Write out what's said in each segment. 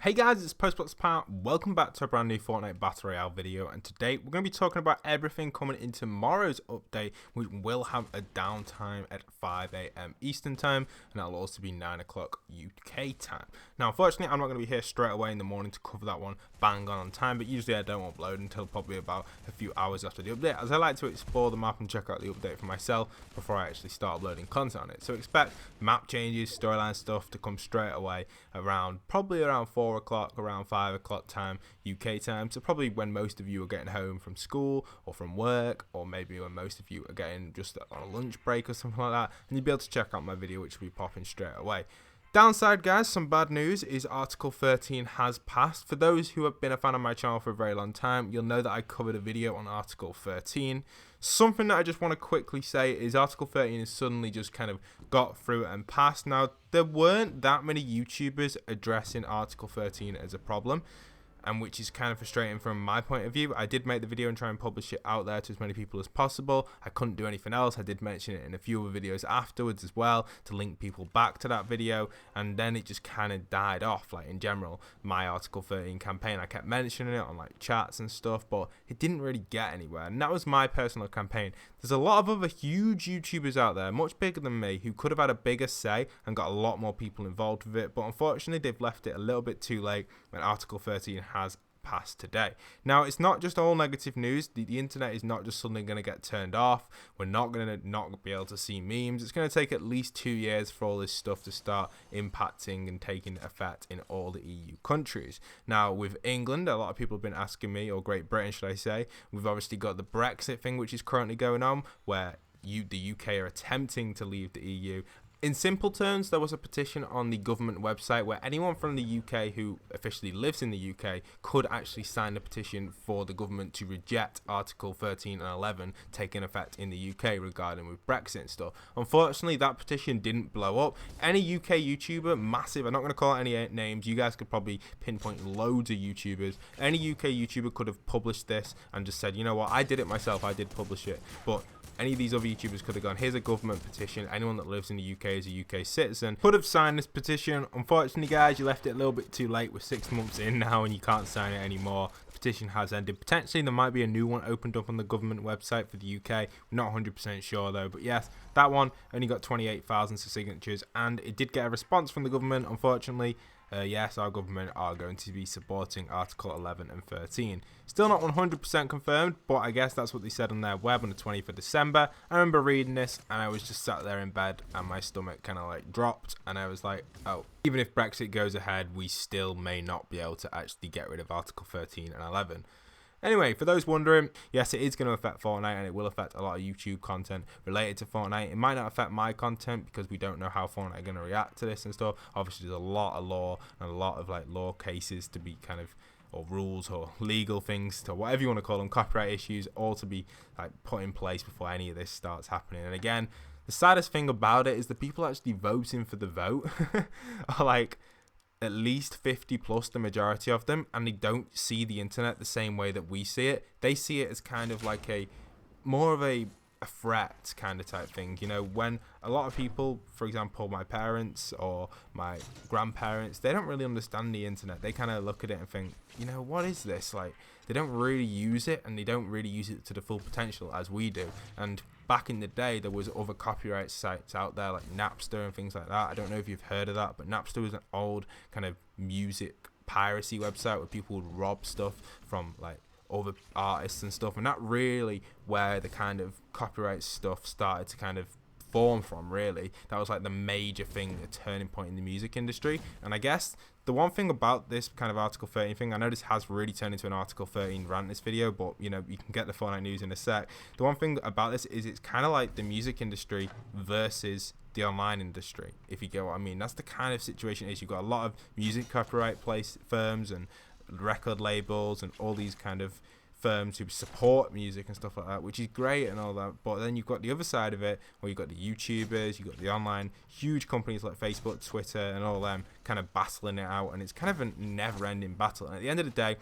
Hey guys, it's postboxpat. Welcome back to a brand new Fortnite Battle Royale video, and today we're going to be talking about everything coming in tomorrow's update, which will have a downtime at 5 AM Eastern time, and that'll also be 9 o'clock UK time. Now, unfortunately, I'm not going to be here straight away in the morning to cover that one bang on time, but usually I don't upload until probably about a few hours after the update, as I like to explore the map and check out the update for myself before I actually start uploading content on it. So expect map changes, storyline stuff to come straight away probably around 4 o'clock, around 5 o'clock time, UK time. So probably when most of you are getting home from school or from work, or maybe when most of you are getting just on a lunch break or something like that, and you'll be able to check out my video, which will be popping straight away. Downside, guys, some bad news is Article 13 has passed. For those who have been a fan of my channel for a very long time, you'll know that I covered a video on Article 13. Something that I just want to quickly say is Article 13 has suddenly just kind of got through and passed. Now, there weren't that many YouTubers addressing Article 13 as a problem, and which is kind of frustrating from my point of view. I did make the video and try and publish it out there to as many people as possible. I couldn't do anything else. I did mention it in a few other videos afterwards as well to link people back to that video, and then it just kind of died off. Like in general, my Article 13 campaign, I kept mentioning it on like chats and stuff, but it didn't really get anywhere, and that was my personal campaign. There's a lot of other huge YouTubers out there, much bigger than me, who could have had a bigger say and got a lot more people involved with it, but unfortunately they've left it a little bit too late when Article 13 has passed today. Now, it's not just all negative news. The internet is not just suddenly going to get turned off. We're not going to not be able to see memes. It's going to take at least 2 years for all this stuff to start impacting and taking effect in all the EU countries. Now, with England, a lot of people have been asking me, or Great Britain should I say, we've obviously got the Brexit thing which is currently going on, where the UK are attempting to leave the EU. In simple terms, there was a petition on the government website where anyone from the UK who officially lives in the UK could actually sign a petition for the government to reject Article 13 and 11 taking effect in the UK regarding with Brexit and stuff. Unfortunately, that petition didn't blow up. Any UK YouTuber, massive, I'm not going to call out any names, you guys could probably pinpoint loads of YouTubers. Any UK YouTuber could have published this and just said, you know what, I did it myself, I did publish it, but any of these other YouTubers could have gone, here's a government petition, anyone that lives in the UK is a UK citizen, could have signed this petition. Unfortunately, guys, you left it a little bit too late. We're 6 months in now and you can't sign it anymore. The petition has ended. Potentially there might be a new one opened up on the government website for the UK. We're not 100% sure though, but yes, that one only got 28,000 signatures and it did get a response from the government. Unfortunately, yes, our government are going to be supporting Article 11 and 13. Still not 100% confirmed, but I guess that's what they said on their web on the 20th of December. I remember reading this and I was just sat there in bed and my stomach kind of like dropped and I was like, oh, even if Brexit goes ahead, we still may not be able to actually get rid of Article 13 and 11. Anyway, for those wondering, yes, it is going to affect Fortnite and it will affect a lot of YouTube content related to Fortnite. It might not affect my content because we don't know how Fortnite are going to react to this and stuff. Obviously, there's a lot of law and a lot of like law cases to be kind of, or rules or legal things, to whatever you want to call them, copyright issues, all to be like put in place before any of this starts happening. And again, the saddest thing about it is the people actually voting for the vote are like at least 50 plus, the majority of them, and they don't see the internet the same way that we see it. They see it as kind of like more of a threat kind of type thing, you know, when a lot of people, for example my parents or my grandparents, they don't really understand the internet. They kind of look at it and think, you know, what is this? Like, they don't really use it and they don't really use it to the full potential as we do. And back in the day, there was other copyright sites out there like Napster and things like that. I don't know if you've heard of that, but Napster was an old kind of music piracy website where people would rob stuff from like other artists and stuff, and that really where the kind of copyright stuff started to kind of form from. Really, that was like the major thing, a turning point in the music industry. And I guess the one thing about this kind of Article 13 thing, I know this has really turned into an Article 13 rant this video, but you know, you can get the Fortnite news in a sec. The one thing about this is it's kind of like the music industry versus the online industry, if you get what I mean. That's the kind of situation it is. You've got a lot of music copyright firms and record labels and all these kind of firms who support music and stuff like that, which is great and all that, but then you've got the other side of it where you've got the YouTubers, you've got the online huge companies like Facebook, Twitter and all them kind of battling it out, and it's kind of a never-ending battle. And at the end of the day,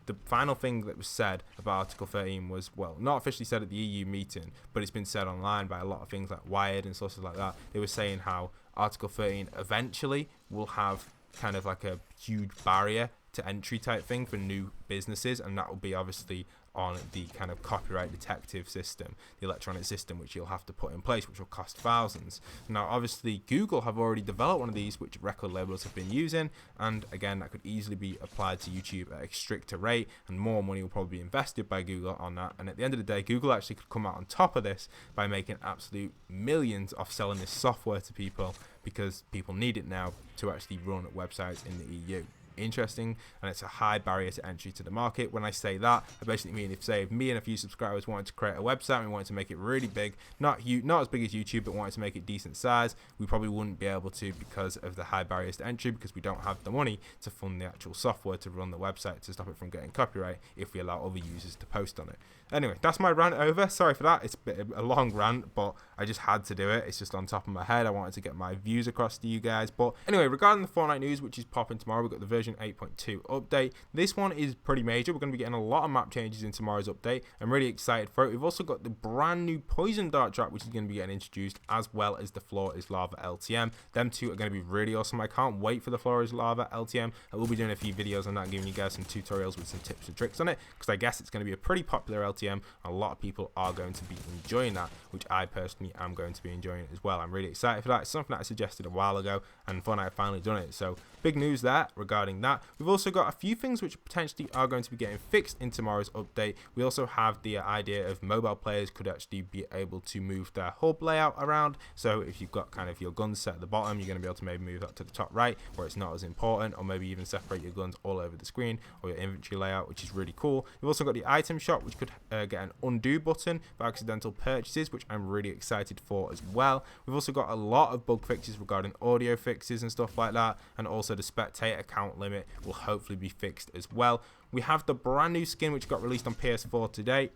the final thing that was said about Article 13 was, well, not officially said at the EU meeting, but it's been said online by a lot of things like Wired and sources like that. They were saying how Article 13 eventually will have kind of like a huge barrier to entry type thing for new businesses, and that will be obviously on the kind of copyright detective system, the electronic system, which you'll have to put in place, which will cost thousands. Now obviously Google have already developed one of these which record labels have been using, and again that could easily be applied to YouTube at a stricter rate, and more money will probably be invested by Google on that. And at the end of the day, Google actually could come out on top of this by making absolute millions off selling this software to people, because people need it now to actually run websites in the EU. Interesting, and it's a high barrier to entry to the market. When I say that, I basically mean if me and a few subscribers wanted to create a website and we wanted to make it really big, not as big as YouTube, but wanted to make it decent size, we probably wouldn't be able to because of the high barriers to entry, because we don't have the money to fund the actual software to run the website to stop it from getting copyright if we allow other users to post on it. Anyway, that's my rant over. Sorry for that. It's a long rant, but I just had to do it. It's just on top of my head. I wanted to get my views across to you guys. But anyway, regarding the Fortnite news, which is popping tomorrow, we've got the version 8.2 update. This one is pretty major. We're going to be getting a lot of map changes in tomorrow's update. I'm really excited for it. We've also got the brand new Poison Dart trap, which is going to be getting introduced, as well as the Floor is Lava LTM. Them two are going to be really awesome. I can't wait for the Floor is Lava LTM. I will be doing a few videos on that, giving you guys some tutorials with some tips and tricks on it, because I guess it's going to be a pretty popular LTM. A lot of people are going to be enjoying that, which I personally am going to be enjoying as well. I'm really excited for that. It's something that I suggested a while ago, and Fortnite have finally done it. So big news there regarding that. We've also got a few things which potentially are going to be getting fixed in tomorrow's update. We also have the idea of mobile players could actually be able to move their hub layout around. So if you've got kind of your guns set at the bottom, you're going to be able to maybe move that to the top right where it's not as important, or maybe even separate your guns all over the screen, or your inventory layout, which is really cool. We've also got the item shop, which could get an undo button for accidental purchases, which I'm really excited for as well. We've also got a lot of bug fixes regarding audio fixes and stuff like that, and also the spectator count limit will hopefully be fixed as well. We have the brand new skin which got released on PS4 today.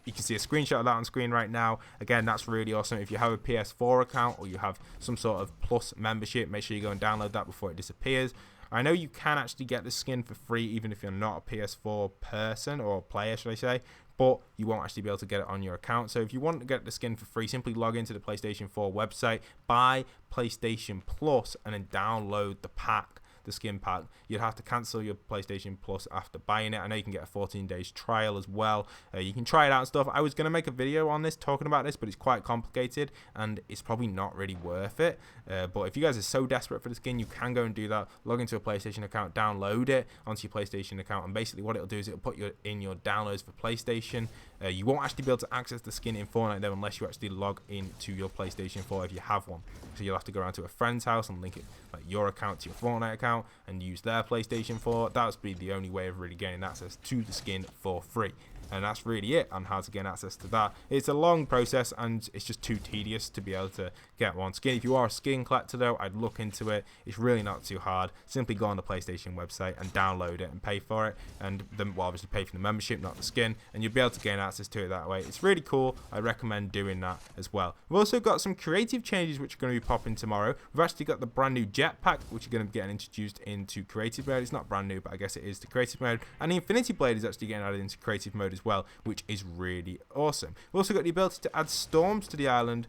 You can see a screenshot of that on screen right now. Again, that's really awesome. If you have a PS4 account, or you have some sort of Plus membership, make sure you go and download that before it disappears. I know you can actually get the skin for free even if you're not a PS4 person, or player should I say, but you won't actually be able to get it on your account. So if you want to get the skin for free, simply log into the PlayStation 4 website, buy PlayStation Plus, and then download the pack, the skin pack. You'd have to cancel your PlayStation Plus after buying it. I know you can get a 14 days trial as well. You can try it out and stuff. I was going to make a video on this talking about this, but it's quite complicated and it's probably not really worth it. But if you guys are so desperate for the skin, you can go and do that. Log into a PlayStation account, download it onto your PlayStation account, and basically what it'll do is it'll put you in your downloads for PlayStation. You won't actually be able to access the skin in Fortnite though unless you actually log into your PlayStation 4 if you have one. So you'll have to go around to a friend's house and link it, like your account to your Fortnite account, and use their PlayStation 4. That would be the only way of really gaining access to the skin for free. And that's really it on how to gain access to that. It's a long process and it's just too tedious to be able to get one skin. If you are a skin collector though, I'd look into it. It's really not too hard. Simply go on the PlayStation website and download it and pay for it, and then obviously pay for the membership, not the skin, and you'll be able to gain access to it that way. It's really cool. I recommend doing that as well. We've also got some creative changes which are going to be popping tomorrow. We've actually got the brand new jetpack which are going to be getting introduced into creative mode. It's not brand new, but I guess it is to creative mode, and the Infinity Blade is actually getting added into creative mode as well, which is really awesome. We've also got the ability to add storms to the island,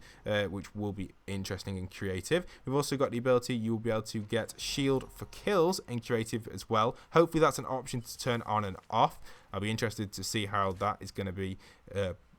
which will be interesting and creative. We've also got the ability, you'll be able to get shield for kills in creative as well. Hopefully that's an option to turn on and off. I'll be interested to see how that is going to be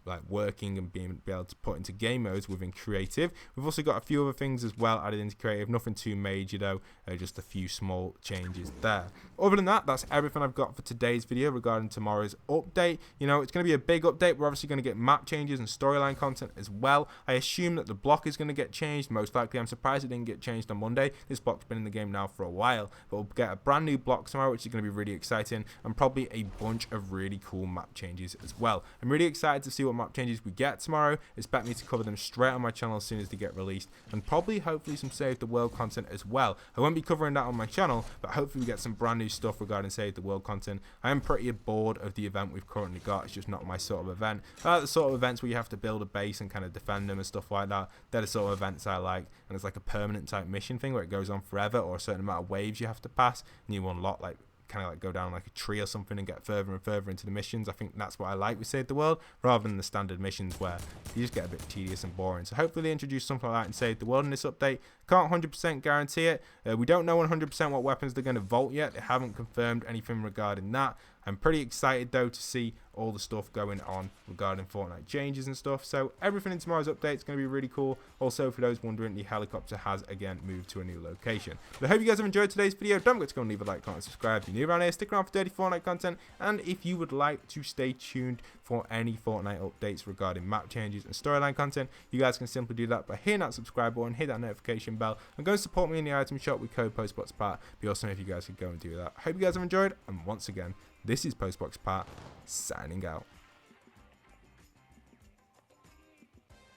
like working and being able to put into game modes within creative. We've also got a few other things as well added into creative, nothing too major though, just a few small changes there. Other than that, that's everything I've got for today's video regarding tomorrow's update. You know, it's going to be a big update. We're obviously going to get map changes and storyline content as well. I assume that the block is going to get changed, most likely. I'm surprised it didn't get changed on Monday. This block's been in the game now for a while, but we'll get a brand new block tomorrow, which is going to be really exciting, and probably a bunch of really cool map changes as well. I'm really excited to see what map changes we get tomorrow. Expect me to cover them straight on my channel as soon as they get released, and probably hopefully some Save the World content as well. I won't be covering that on my channel, but hopefully we get some brand new stuff regarding Save the World content. I am pretty bored of the event we've currently got. It's just not my sort of event. I like the sort of events where you have to build a base and kind of defend them and stuff like that. They're the sort of events I like, and it's like a permanent type mission thing where it goes on forever, or a certain amount of waves you have to pass and you unlock like kind of like go down like a tree or something and get further and further into the missions. I think that's what I like with Save the World, rather than the standard missions where you just get a bit tedious and boring. So hopefully they introduce something like that in Save the World in this update. Can't 100% guarantee it. We don't know 100% what weapons they're going to vault yet. They haven't confirmed anything regarding that. I'm pretty excited though to see all the stuff going on regarding Fortnite changes and stuff. So everything in tomorrow's update is going to be really cool. Also, for those wondering, the helicopter has again moved to a new location. But I hope you guys have enjoyed today's video. Don't forget to go and leave a like, comment, subscribe if you're new around here. Stick around for dirty Fortnite content. And if you would like to stay tuned for any Fortnite updates regarding map changes and storyline content, you guys can simply do that by hitting that subscribe button, hit that notification bell, and go and support me in the item shop with code postboxpat. Be awesome if you guys could go and do that. I hope you guys have enjoyed, and once again, this is postboxpat signing out.